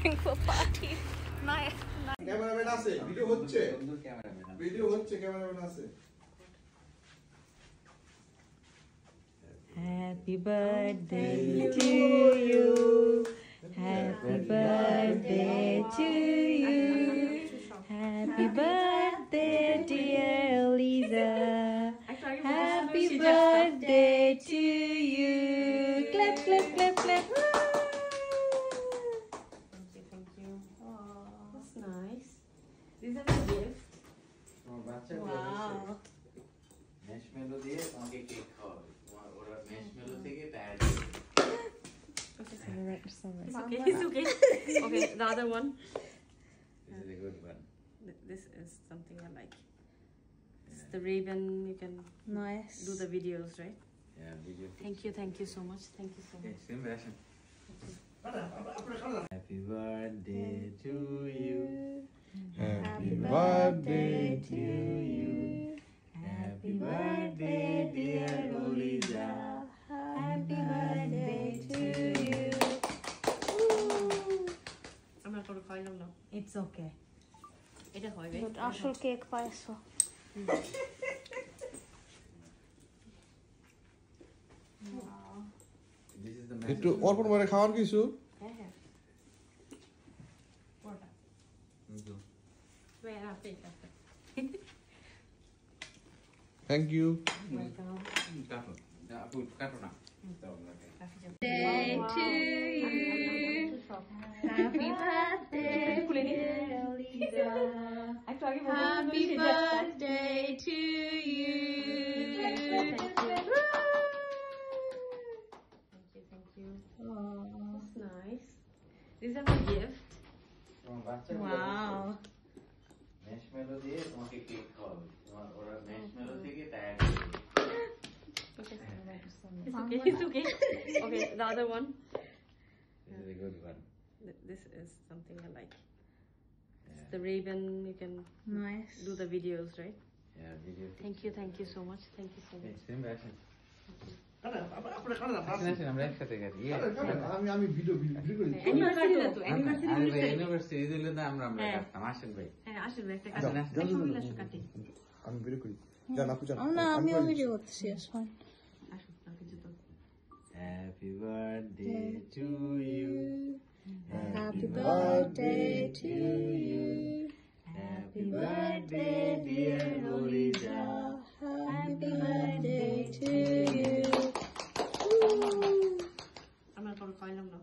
Thankful party. Nice. Cameraman আছে video হচ্ছে cameraman আছে Happy birthday to you. Happy birthday to you. Happy birthday dear Lisa. Happy birthday to you. Clap clap clap clap. Thank you. Oh, that's nice. These are the gift. Wow. Marshmallow দিয়ে তোমাকে cake খাওয়াবে তোমার ওরা marshmallow থেকে pad It's okay. Okay, the other one. This is a good one. This is something I like. It's the ribbon. You can Nice. do the videos, right? Yeah, video. Thank you so much. Thank you so much. Same version. Happy birthday to you. Happy birthday to you. Happy birthday dear Lisa. Happy birthday to you. I'm not going to call them now. It's okay. এটা হবে But আসল cake পাইছো This is the একটু অর্পণ মানে খাওয়ার কিছু হ্যাঁ ওটা where are they? Thank you Welcome. কাটো না Day to you. Happy birthday, dear Lisa. Happy birthday to you. Thank you. Oh, That's nice. These are my gift. তোমার বাচ্চা wow. marshmallow দিয়ে তোমাকে কেক খাওয়াবে তোমার ওরা marshmallow থেকে pad It's okay. Okay, the other one. This is a good one. This is something I like. It's the ribbon. You can Nice. do the videos, right? Yeah, video. Thank you so much. Thank you so much. Same version. আমি আমরা একসাথে করি আমি video করি university দিলে না আমরা কাটতাম আসেন ভাই হ্যাঁ আসলে একটা কাটি আমি ভিডিও করি জান আপু জান না আমিও ভিডিও করতেছি আসলে আসুন কাটি জুতো Happy birthday to you. Happy birthday to you. Happy birthday dear Lisa. Happy birthday to you. I'm not going to call them now.